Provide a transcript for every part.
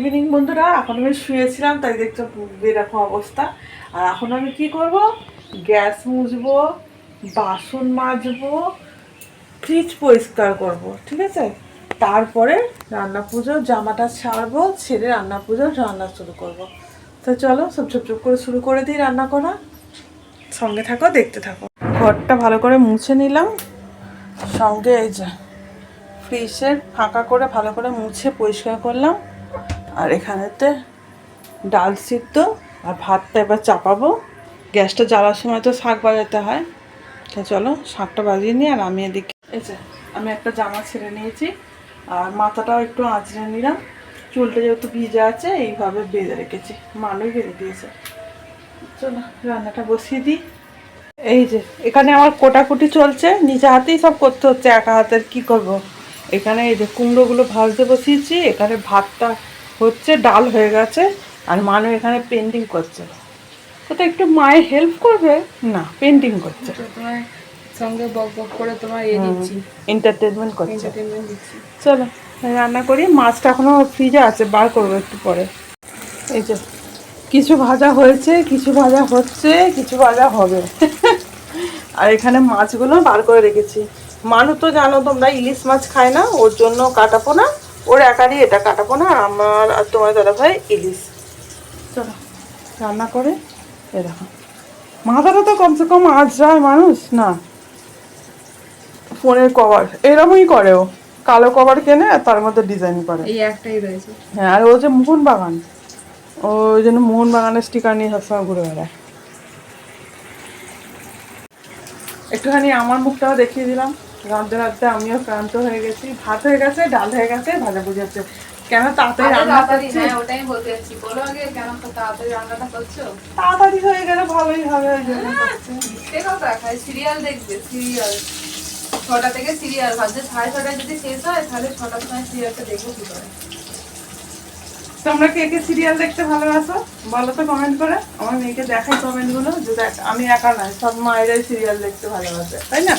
Evening বন্ধুরা, এখন আমি শুয়েছিলাম তাই দেখছো এরকম অবস্থা। আর এখন আমি কি করব, গ্যাস মুছবো, বাসন মাজবো, ফ্রিজ পরিষ্কার করব, ঠিক আছে। তারপরে রান্না পুজোর জামাটা ছাড়বো, ছেড়ে রান্না পুজোর রান্না শুরু করব। তো চলো সব চুপ চুপ করে শুরু করে দিই রান্না করা। সঙ্গে থাকো, দেখতে থাকো। ঘরটা ভালো করে মুছে নিলাম, সঙ্গে এই যে ফ্রিজের ফাঁকা করে ভালো করে মুছে পরিষ্কার করলাম। আর এখানেতে ডাল সিদ্ধ আর ভাতটা এবার চাপাবো। গ্যাসটা জ্বালার সময় তো শাক বাজাতে হয়, তো চলো শাকটা বাজিয়ে নিই। আর আমি এদিকে এই যে আমি একটা জামা ছেড়ে নিয়েছি আর মাথাটাও একটু আঁচড়ে নিলাম। চুলটা যেহেতু ভিজে আছে এইভাবে বেঁধে রেখেছি, মানুষ বেঁধে দিয়েছে। চলো রান্নাটা বসিয়ে দিই। এই যে এখানে আমার কোটাকুটি চলছে, নিজে হাতেই সব করতে হচ্ছে, একা হাতের কি করব। এখানে এই যে কুমড়োগুলো ভাজতে বসিয়েছি, এখানে ভাতটা হচ্ছে, ডাল হয়ে গেছে। আর মানুষ এখানে পেন্টিং করছে। কোথাও একটু মায়ের হেল্প করবে না, পেন্টিং করছে। তোমার সঙ্গে বক বক করে তোমার এন্টারটেনমেন্ট করছে। দিচ্ছি। চলো রান্না করি। মাছটা এখনো ফ্রিজে আছে, বার করবো একটু পরে। এই যে কিছু ভাজা হয়েছে, কিছু ভাজা হচ্ছে, কিছু ভাজা হবে। আর এখানে মাছগুলো বার করে রেখেছি। মানু তো জানো তোমরা ইলিশ মাছ খায় না, ওর জন্য কাটাবো না, ওর একারই এটা কাটাবো না। আর আমার আর তোমার দাদা ভাই ইলিশ। চলো রান্না করে এরকম মাথাটা তো কমসে কম আঁচড়ায় মানুষ না। ফোনের কভার এরকমই করে, ও কালো কভার কেনে আর তার মধ্যে ডিজাইন করে। এই একটাই রয়েছে। হ্যাঁ, আর ও যে মোহনবাগান, ওই জন্য মোহনবাগানের স্টিকার নিয়ে সবসময় ঘুরে বেড়ায়। একটুখানি আমার মুখটাও দেখিয়ে দিলাম। রাঁধতে রাঁধতে আমিও ক্লান্ত হয়ে গেছি। ভাত হয়ে গেছে, ডাল হয়ে গেছে, ভাজা ভুজি হচ্ছে। কেন তাড়াতাড়ি রান্না করছি? ওটাই বলতে যাচ্ছি, বলো আগে কেন তাড়াতাড়ি রান্নাটা করছো? তাড়াতাড়ি হয়ে গেলে ভালোই হবে, ওই জন্য করছি। কথা খাই সিরিয়াল দেখবে, সিরিয়াল 6টা থেকে সিরিয়াল ভাবছে 6:30টায় যদি শেষ হয় তাহলে 6টার সময় সিরিয়ালটা দেখবো কি করে। তোমরা কে কে সিরিয়াল দেখতে ভালোবাসো বলো তো কমেন্ট করে। আমার মেয়েকে দেখাই কমেন্টগুলো, যে দেখ আমি একা নয়, সব মায়েরাই সিরিয়াল দেখতে ভালোবাসে, তাই না?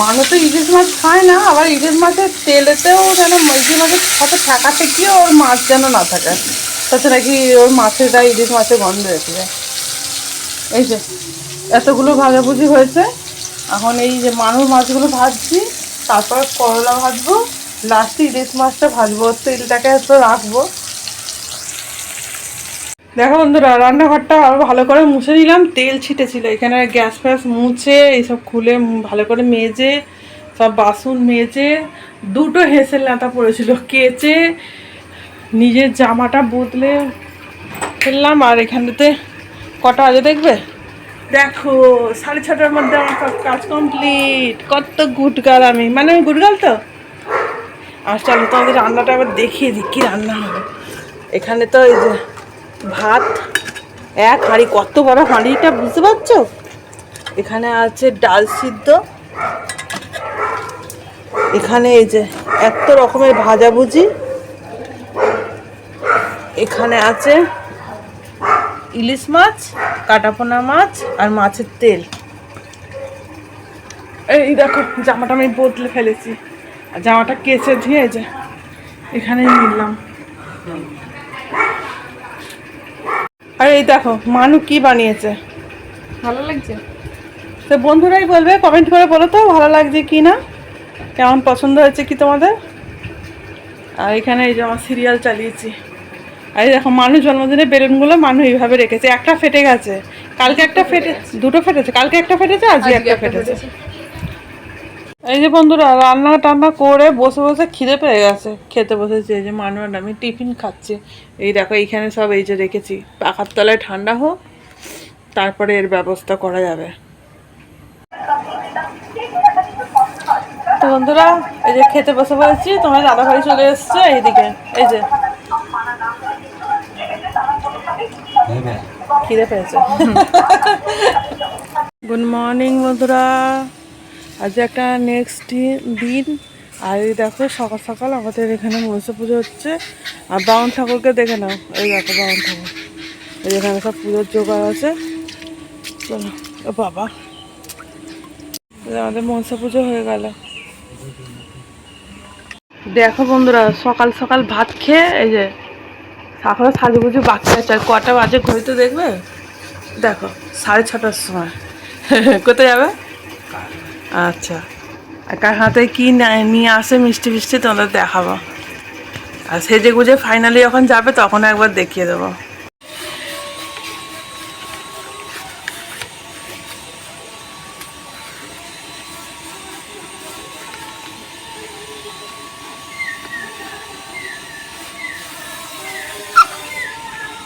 মানুষ তো ইলিশ মাছ খায় না, আবার ইলিশ মাছের তেলেতেও যেন ইলিশ মাছের সাথে ঠেকা ঠেকিয়ে ওর মাছ যেন না থাকে, তাতে নাকি ওর মাছের গায়ে ইলিশ মাছের গন্ধ এসে যায়। এই যে এতগুলো ভাজাভুজি হয়েছে, এখন এই যে মানুষ মাছগুলো ভাজছি, তারপর করলা ভাজবো, লাস্টে ইলিশ মাছটা ভাজবো, তেলটাকে তো রাখবো। দেখো বন্ধুরা, রান্নাঘরটা আরও ভালো করে মুছে নিলাম, তেল ছিটেছিল এখানে। গ্যাস ফ্যাস মুছে এইসব খুলে ভালো করে মেজে, সব বাসন মেজে, দুটো হেঁসেল ন্যাতা পড়েছিল কেচে, নিজের জামাটা বদলে ফেললাম। আর এখানটাতে কটা আজে দেখবে, দেখো 6:30টার মধ্যে আমার সব কাজ কমপ্লিট। কত গুটগাল আমি, মানে আমি গুটগাল তো। আর চলো তোমাদের রান্নাটা আবার দেখিয়ে দিই কী রান্না হবে। এখানে তো এই যে ভাত, এক হাঁড়ি, কত বড় হাঁড়িটা বুঝতে পারছো। এখানে আছে ডাল সিদ্ধ, এখানে এই যে এত রকমের ভাজাভুজি, এখানে আছে ইলিশ মাছ, কাটাপোনা মাছ আর মাছের তেল। এই দেখো জামাটা আমি বদলে ফেলেছি, আর জামাটা কেচে ধুয়ে যে এখানে নিলাম। আর এই দেখো মানু কি বানিয়েছে, ভালো লাগছে তো বন্ধুরাই বলবে, কমেন্ট করে বলো তো ভালো লাগছে কি না, কেমন পছন্দ হয়েছে কি তোমাদের। আর এখানে এই যে আমার সিরিয়াল চালিয়েছি। আর এই দেখো মানুষ জন্মদিনের বেলুনগুলো মানুষ এইভাবে রেখেছে, একটা ফেটে গেছে, কালকে একটা ফেটে, দুটো ফেটেছে, কালকে একটা ফেটেছে, আজকে একটা ফেটেছে। এই যে বন্ধুরা রান্না টান্না করে বসে বসে খিদে পেয়ে গেছে, খেতে বসেছি। এই যে মানুষ আর আমি টিফিন খাচ্ছি। এই দেখো এইখানে সব এই যে রেখেছি, পাখার তলায় ঠান্ডা হোক, তারপরে এর ব্যবস্থা করা যাবে। তো বন্ধুরা এই যে খেতে বসে পড়েছি, তোমার দাদা ভাই চলে এসছে এইদিকে। এই যে খিদে পেয়েছে। গুড মর্নিং বন্ধুরা, আজ একটা নেক্সট দিন, আর এই দেখো সকাল সকাল আমাদের এখানে মনসা পুজো হচ্ছে। আর বাউন ঠাকুরকে দেখে নাও, এই দেখো বাউন ঠাকুর, এই এখানে সব পুজোর জোগাড় আছে। চলো, ও বাবা, এই আমাদের মনসা পুজো হয়ে গেল। দেখো বন্ধুরা, সকাল সকাল ভাত খেয়ে এই যে এখনো সাজুগুজু বাকি আছে। আর কটা বাজে ঘড়িতে দেখবে, দেখো 6:30টার সময়। কোথায় যাবে? আচ্ছা, আর কার হাতে কি নিয়ে আসে মিষ্টি ফিষ্টি তোমাদের দেখাবো। আর সেজে গুজে ফাইনালি যখন যাবে তখন একবার দেখিয়ে দেবো।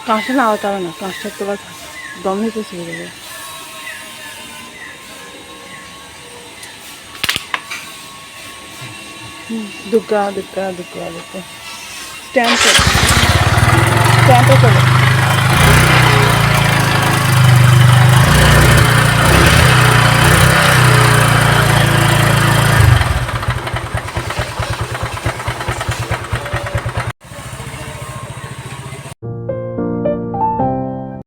কাঁচটা না আওয়াতে হবে না, কাঁচটা তো দম নিতে শিখে দেবে। দুর্গা দুর্গা দুর্গা দুর্গা স্ট্যান্ড করে, স্ট্যান্ডে করে